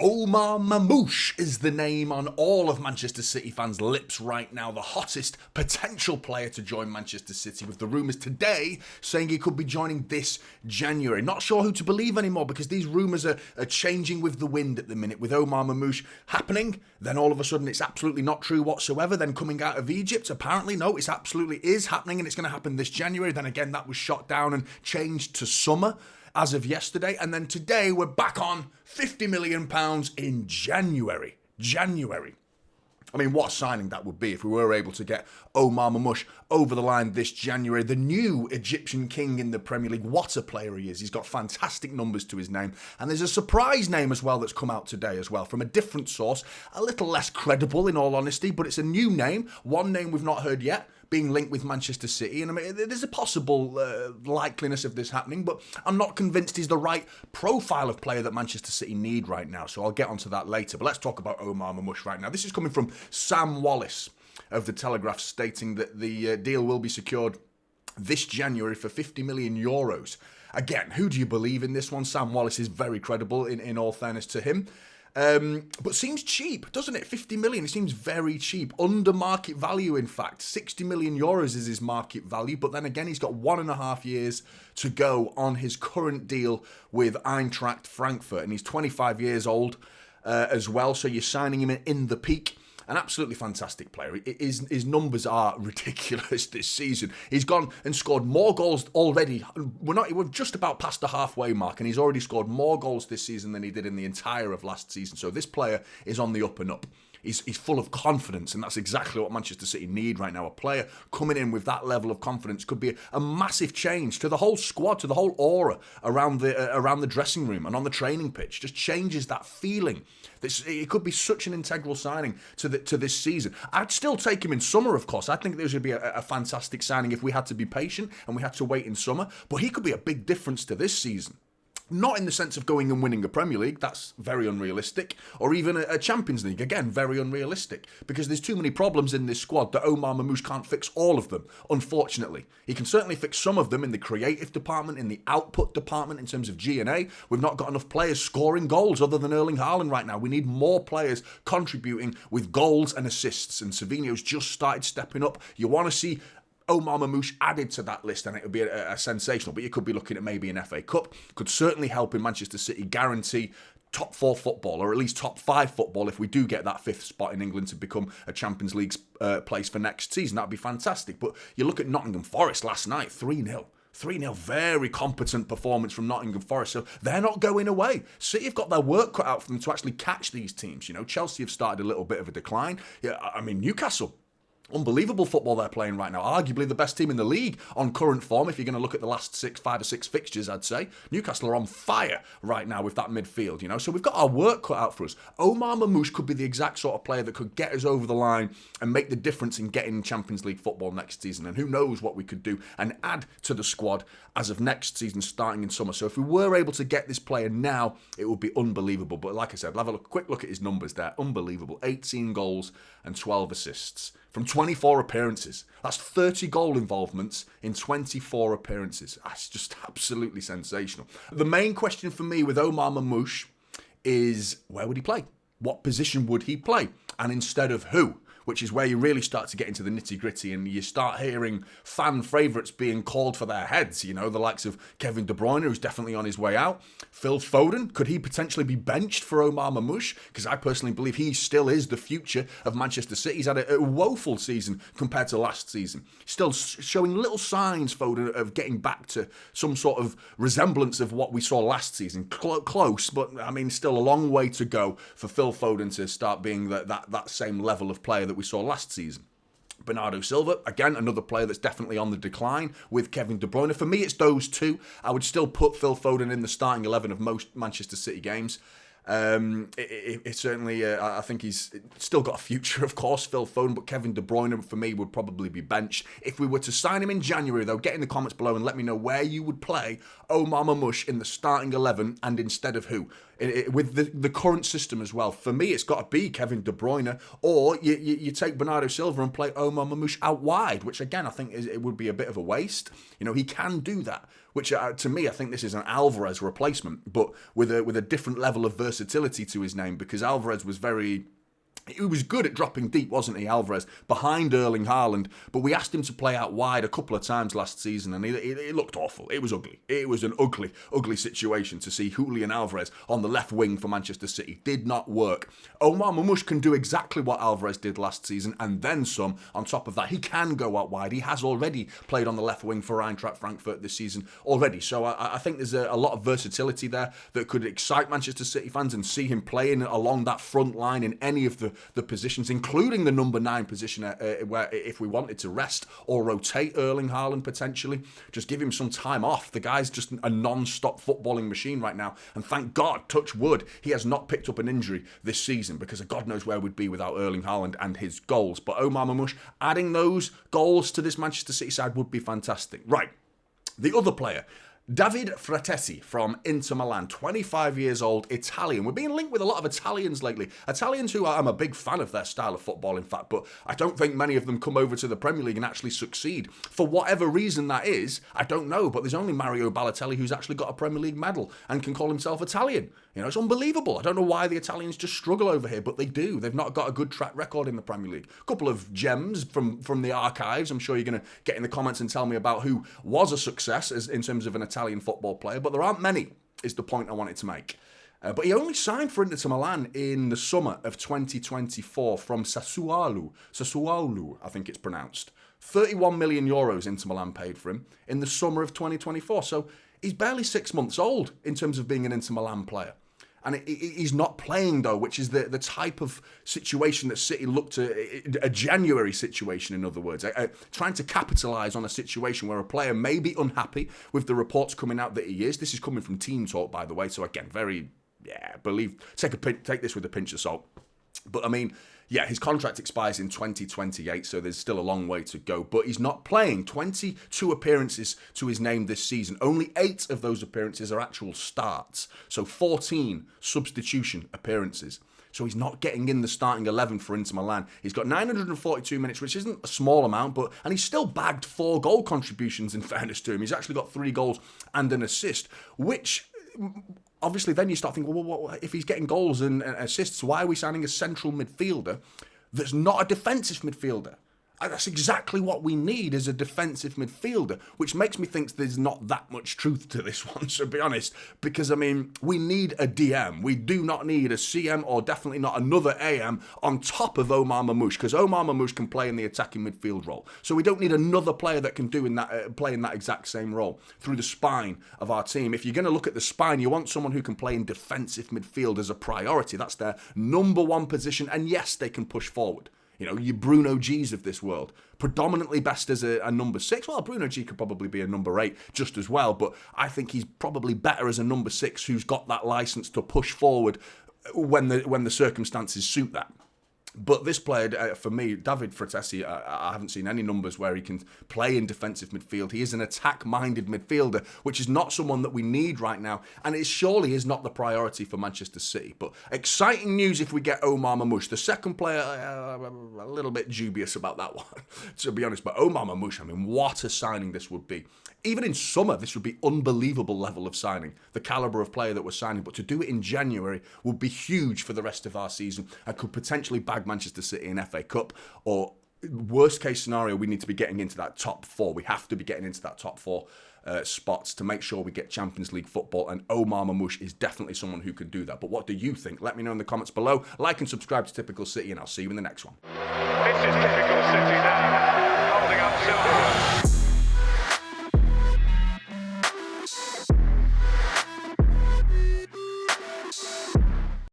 Omar Marmoush is the name on all of Manchester City fans' lips right now. The hottest potential player to join Manchester City, with the rumours today saying he could be joining this January. Not sure who to believe anymore, because these rumours are changing with the wind at the minute. With Omar Marmoush happening, then all of a sudden it's absolutely not true whatsoever. Then coming out of Egypt, apparently, no, it absolutely is happening and it's going to happen this January. Then again, that was shot down and changed to summer as of yesterday, and then today we're back on £50 million in January. I mean, what a signing that would be if we were able to get Omar Marmoush over the line this January. The new Egyptian king in the Premier League. What a player he is. He's got fantastic numbers to his name. And there's a surprise name as well that's come out today as well, from a different source. A little less credible, in all honesty, but it's a new name. One name we've not heard yet, being linked with Manchester City. And I mean, there's a possible likeliness of this happening, but I'm not convinced he's the right profile of player that Manchester City need right now. So I'll get onto that later. But let's talk about Omar Marmoush right now. This is coming from Sam Wallace of The Telegraph, stating that the deal will be secured this January for €50 million. Again, who do you believe in this one? Sam Wallace is very credible, in all fairness to him. But seems cheap, doesn't it? 50 million, it seems very cheap. Under market value, in fact. 60 million euros is his market value. But then again, he's got 1.5 years to go on his current deal with Eintracht Frankfurt. And he's 25 years old as well. So you're signing him in the peak. An absolutely fantastic player. His numbers are ridiculous this season. He's gone and scored more goals already. We're just about past the halfway mark, and he's already scored more goals this season than he did in the entire of last season. So this player is on the up and up. He's full of confidence, and that's exactly what Manchester City need right now. A player coming in with that level of confidence could be a massive change to the whole squad, to the whole aura around the dressing room and on the training pitch. Just changes that feeling. It could be such an integral signing to this season. I'd still take him in summer, of course. I think this would be a fantastic signing if we had to be patient and we had to wait in summer. But he could be a big difference to this season. Not in the sense of going and winning a Premier League, that's very unrealistic, or even a Champions League, again, very unrealistic, because there's too many problems in this squad that Omar Marmoush can't fix all of them, unfortunately. He can certainly fix some of them in the creative department, in the output department, in terms of G&A. We've not got enough players scoring goals other than Erling Haaland right now. We need more players contributing with goals and assists, and Savinho's just started stepping up. You want to see Omar Marmoush added to that list, and it would be a sensational. But you could be looking at maybe an FA Cup. Could certainly help in Manchester City guarantee top 4 football, or at least top 5 football, if we do get that 5th spot in England to become a Champions League place for next season. That would be fantastic. But you look at Nottingham Forest last night, 3-0. 3-0, very competent performance from Nottingham Forest. So they're not going away. City have got their work cut out for them to actually catch these teams. You know, Chelsea have started a little bit of a decline. Yeah, I mean, Newcastle, unbelievable football they're playing right now. Arguably the best team in the league on current form. If you're going to look at the last 5 or 6 fixtures, I'd say Newcastle are on fire right now with that midfield, you know. So we've got our work cut out for us. Omar Marmoush could be the exact sort of player that could get us over the line and make the difference in getting Champions League football next season. And who knows what we could do and add to the squad as of next season starting in summer. So if we were able to get this player now, it would be unbelievable. But like I said, have a quick look at his numbers there. Unbelievable. 18 goals and 12 assists from 24 appearances. That's 30 goal involvements in 24 appearances. That's just absolutely sensational. The main question for me with Omar Marmoush is, where would he play? What position would he play? And instead of who? Which is where you really start to get into the nitty-gritty, and you start hearing fan favourites being called for their heads. You know, the likes of Kevin De Bruyne, who's definitely on his way out. Phil Foden, could he potentially be benched for Omar Marmoush? Because I personally believe he still is the future of Manchester City. He's had a woeful season compared to last season. Still showing little signs, Foden, of getting back to some sort of resemblance of what we saw last season. Close, but I mean, still a long way to go for Phil Foden to start being that same level of player that we saw last season. Bernardo Silva, again, another player that's definitely on the decline with Kevin De Bruyne. For me, it's those two. I would still put Phil Foden in the starting 11 of most Manchester City games. It certainly, I think he's still got a future, of course, Phil Foden, but Kevin De Bruyne, for me, would probably be benched. If we were to sign him in January, though, get in the comments below and let me know where you would play Omar Marmoush in the starting 11 and instead of who. with the current system as well. For me, it's got to be Kevin De Bruyne, or you take Bernardo Silva and play Omar Marmoush out wide, which again I think it would be a bit of a waste. He can do that, which to me I think this is an Alvarez replacement, but with a different level of versatility to his name, because Alvarez was he was good at dropping deep, wasn't he, Alvarez, behind Erling Haaland, but we asked him to play out wide a couple of times last season, and it looked awful. It was ugly. It was an ugly, ugly situation to see Julian Alvarez on the left wing for Manchester City. Did not work. Omar Marmoush can do exactly what Alvarez did last season, and then some. On top of that, he can go out wide. He has already played on the left wing for Eintracht Frankfurt this season already, so I think there's a lot of versatility there that could excite Manchester City fans, and see him playing along that front line in any of the positions, including the number 9 position, where if we wanted to rest or rotate Erling Haaland potentially, just give him some time off. The guy's just a non-stop footballing machine right now, and thank God, touch wood, he has not picked up an injury this season, because God knows where we'd be without Erling Haaland and his goals. But Omar Marmoush, adding those goals to this Manchester City side would be fantastic. Right, the other player, David Frattesi from Inter Milan, 25 years old, Italian. We're being linked with a lot of Italians lately. Italians who I'm a big fan of their style of football, in fact, but I don't think many of them come over to the Premier League and actually succeed. For whatever reason that is, I don't know, but there's only Mario Balotelli who's actually got a Premier League medal and can call himself Italian. It's unbelievable. I don't know why the Italians just struggle over here, but they do. They've not got a good track record in the Premier League. A couple of gems from the archives. I'm sure you're going to get in the comments and tell me about who was a success in terms of an Italian football player, but there aren't many, is the point I wanted to make. But he only signed for Inter Milan in the summer of 2024 from Sassuolo, I think it's pronounced. 31 million euros Inter Milan paid for him in the summer of 2024. So he's barely 6 months old in terms of being an Inter Milan player. And he's not playing, though, which is the type of situation that City looked to, a January situation, in other words, trying to capitalise on a situation where a player may be unhappy with the reports coming out that he is. This is coming from Team Talk, by the way, so again, take this with a pinch of salt. But I mean, yeah, his contract expires in 2028, so there's still a long way to go. But he's not playing. 22 appearances to his name this season. Only 8 of those appearances are actual starts. So 14 substitution appearances. So he's not getting in the starting 11 for Inter Milan. He's got 942 minutes, which isn't a small amount, and he's still bagged 4 goal contributions, in fairness to him. He's actually got 3 goals and an assist, which obviously then you start thinking, well, if he's getting goals and assists, why are we signing a central midfielder that's not a defensive midfielder? And that's exactly what we need, is a defensive midfielder, which makes me think there's not that much truth to this one, to be honest, because, I mean, we need a DM. We do not need a CM, or definitely not another AM on top of Omar Marmoush, because Omar Marmoush can play in the attacking midfield role. So we don't need another player that can play in that exact same role through the spine of our team. If you're going to look at the spine, you want someone who can play in defensive midfield as a priority. That's their number 1 position, and yes, they can push forward. Your Bruno G's of this world. Predominantly best as a number 6. Well, Bruno G could probably be a number 8 just as well, but I think he's probably better as a number 6 who's got that license to push forward when the circumstances suit that. But this player, for me, David Frattesi, I haven't seen any numbers where he can play in defensive midfield. He is an attack-minded midfielder, which is not someone that we need right now, and it surely is not the priority for Manchester City. But exciting news if we get Omar Marmoush. The second player, a little bit dubious about that one, to be honest. But Omar Marmoush, I mean, what a signing this would be. Even in summer, this would be unbelievable level of signing, the calibre of player that we're signing. But to do it in January would be huge for the rest of our season and could potentially bag Manchester City in FA Cup, or worst case scenario, we need to be getting into that top 4. We have to be getting into that top 4 spots to make sure we get Champions League football, and Omar Marmoush is definitely someone who could do that. But what do you think? Let me know in the comments below. Like and subscribe to Typical City, and I'll see you in the next one. This is Typical City now, holding up silverware.